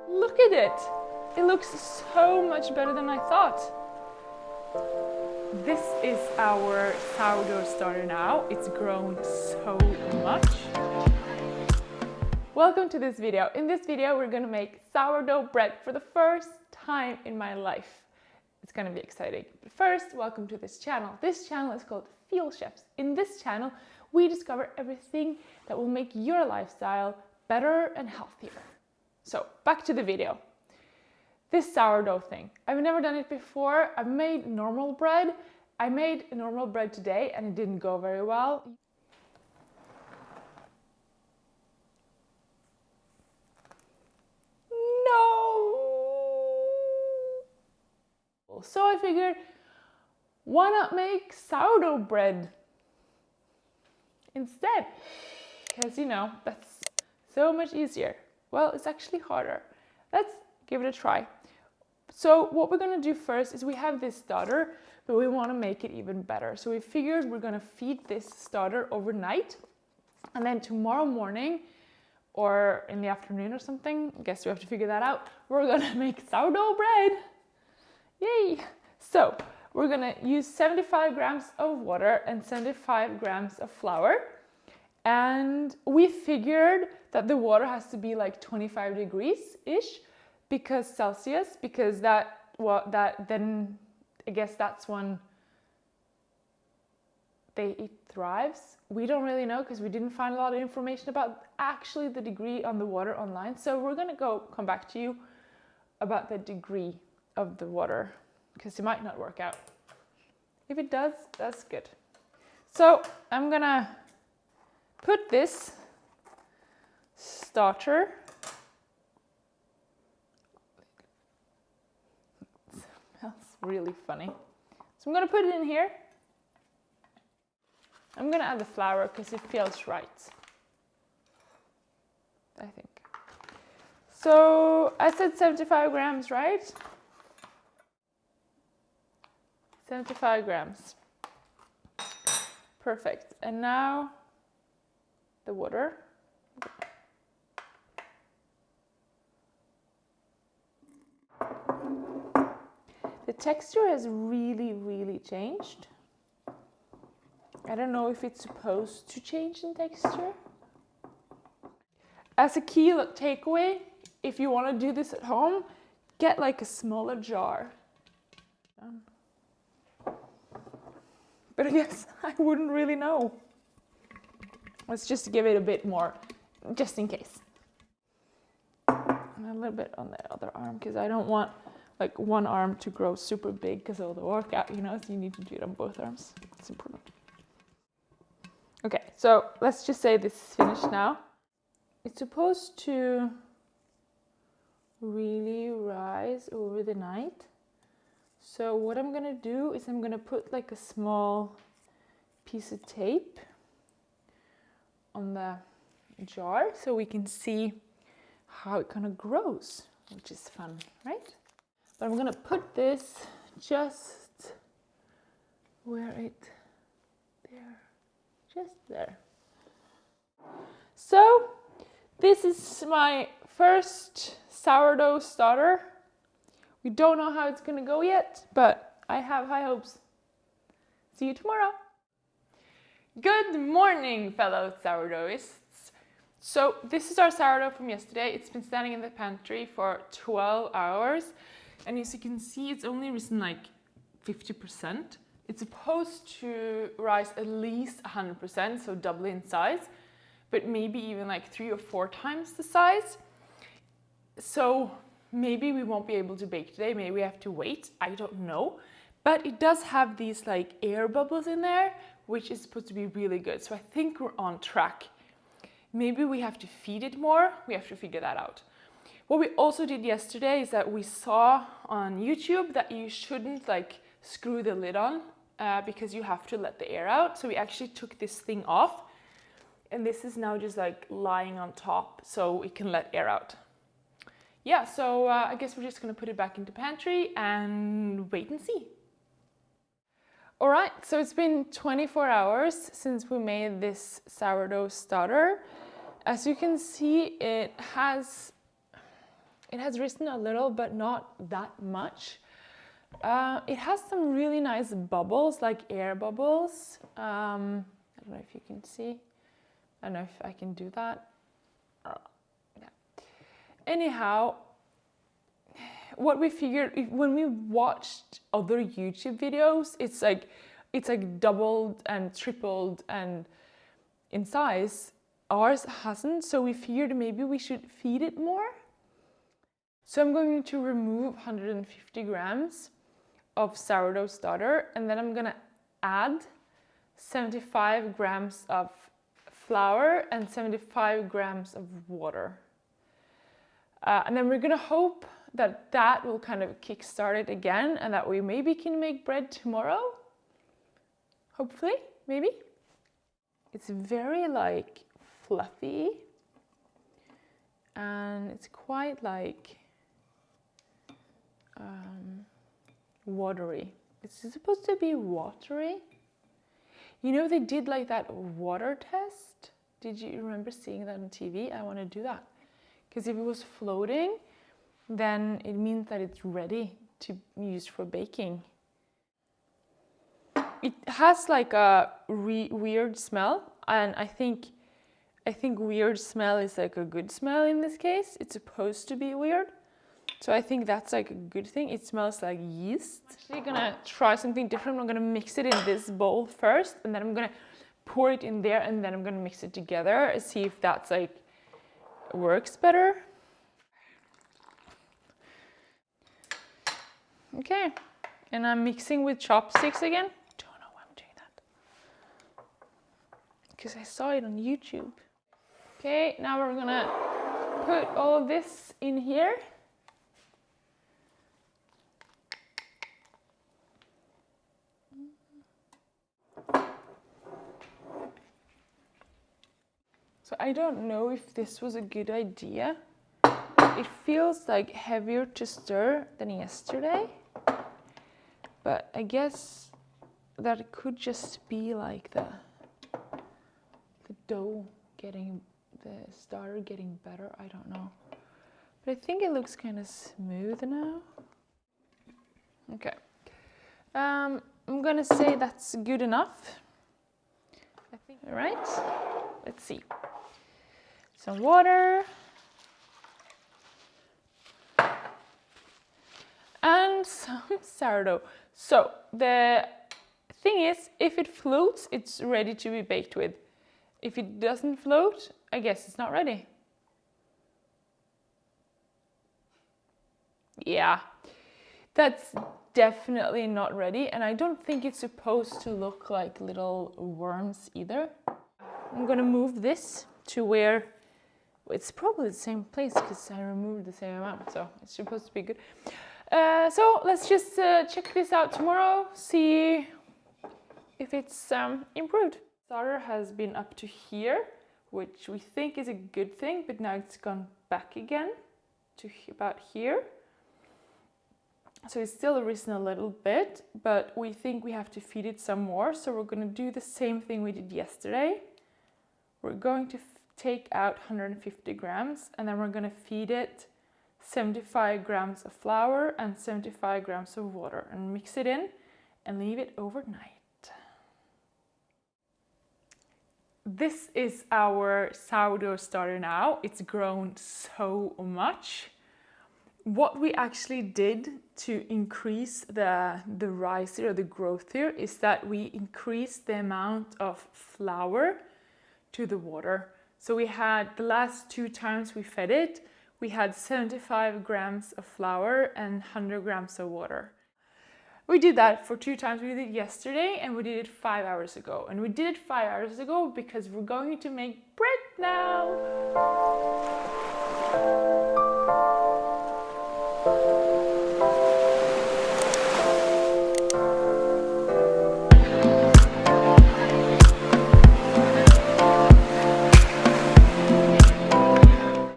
Look at it! It looks so much better than I thought. This is our sourdough starter now. It's grown so much. Welcome to this video. In this video, we're gonna make sourdough bread for the first time in my life. It's gonna be exciting. But first, welcome to this channel. This channel is called Feel Chefs. In this channel, we discover everything that will make your lifestyle better and healthier. So, back to the video. This sourdough thing, I've never done it before. I've made normal bread. I made normal bread today and it didn't go very well. No! So I figured, why not make sourdough bread instead? Because you know, that's so much easier. Well, it's actually harder. Let's give it a try. So what we're gonna do first is we have this starter, but we wanna make it even better. So we figured we're gonna feed this starter overnight, and then tomorrow morning, or in the afternoon or something, I guess we have to figure that out, we're gonna make sourdough bread. Yay! So we're gonna use 75 grams of water and 75 grams of flour. And we figured that the water has to be like 25 degrees-ish because Celsius, because then I guess that's when it thrives. We don't really know because we didn't find a lot of information about actually the degree on the water online. So we're gonna come back to you about the degree of the water because it might not work out. If it does, that's good. So I'm gonna put this starter, it smells really funny. So I'm gonna put it in here. I'm gonna add the flour because it feels right, I think. So I said 75 grams, right? 75 grams. Perfect. And now the water. The texture has really changed. I don't know if it's supposed to change in texture. As a key takeaway, if you want to do this at home, get like a smaller jar. But I guess I wouldn't really know. Let's just give it a bit more, just in case. And a little bit on the other arm, because I don't want like one arm to grow super big because of the workout, you know, so you need to do it on both arms. It's important. Okay, so let's just say this is finished now. It's supposed to really rise over the night. So what I'm gonna do is I'm gonna put like a small piece of tape on the jar so we can see how it kind of grows, which is fun, right? But I'm gonna put this just there. So this is my first sourdough starter. We don't know how it's gonna go yet, but I have high hopes. See you tomorrow. Good morning, fellow sourdoughists. So this is our sourdough from yesterday. It's been standing in the pantry for 12 hours. And as you can see, it's only risen like 50%. It's supposed to rise at least 100%, so double in size, but maybe even like 3 or 4 times the size. So maybe we won't be able to bake today. Maybe we have to wait. I don't know. But it does have these like air bubbles in there, which is supposed to be really good. So I think we're on track. Maybe we have to feed it more. We have to figure that out. What we also did yesterday is that we saw on YouTube that you shouldn't like screw the lid on because you have to let the air out. So we actually took this thing off and this is now just like lying on top so it can let air out. Yeah, so I guess we're just gonna put it back into pantry and wait and see. All right, so it's been 24 hours since we made this sourdough starter. As you can see, it has It has risen a little, but not that much. It has some really nice bubbles, like air bubbles. I don't know if you can see. I don't know if I can do that. Yeah. Anyhow, what we figured when we watched other YouTube videos, it's like doubled and tripled and in size. Ours hasn't, so we figured maybe we should feed it more. So I'm going to remove 150 grams of sourdough starter, and then I'm gonna add 75 grams of flour and 75 grams of water. And then we're gonna hope that that will kind of kickstart it again, and that we maybe can make bread tomorrow. Hopefully, maybe. It's very like fluffy, and it's quite like watery. It's supposed to be watery. You know, they did like that water test. Did you remember seeing that on TV? I want to do that. Because if it was floating, then it means that it's ready to use for baking. It has like a weird smell, and I think weird smell is like a good smell in this case. It's supposed to be weird. So I think that's like a good thing. It smells like yeast. I'm actually gonna try something different. I'm gonna mix it in this bowl first, and then I'm gonna pour it in there, and then I'm gonna mix it together and see if that's like works better. Okay, and I'm mixing with chopsticks again. Don't know why I'm doing that. Because I saw it on YouTube. Okay, now we're gonna put all of this in here. So I don't know if this was a good idea. It feels like heavier to stir than yesterday, but I guess that it could just be like the dough getting, the starter getting better. I don't know, but I think it looks kind of smooth now. Okay, I'm gonna say that's good enough. I think. All right, let's see. Some water. And some sourdough. So the thing is, if it floats, it's ready to be baked with. If it doesn't float, I guess it's not ready. Yeah, that's definitely not ready, and I don't think it's supposed to look like little worms either. I'm gonna move this to where it's probably the same place because I removed the same amount, so it's supposed to be good. So let's just check this out tomorrow, see if it's improved. Starter has been up to here, which we think is a good thing, but now it's gone back again to about here. So it's still risen a little bit, but we think we have to feed it some more. So we're going to do the same thing we did yesterday. We're going to take out 150 grams, and then we're going to feed it 75 grams of flour and 75 grams of water, and mix it in and leave it overnight. This is our sourdough starter now. It's grown so much. What we actually did to increase the rise here, or the growth here, is that we increased the amount of flour to the water. So we had, the last 2 times we fed it, we had 75 grams of flour and 100 grams of water. We did that for 2 times. We did it yesterday and we did it 5 hours ago. And we did it 5 hours ago because we're going to make bread now.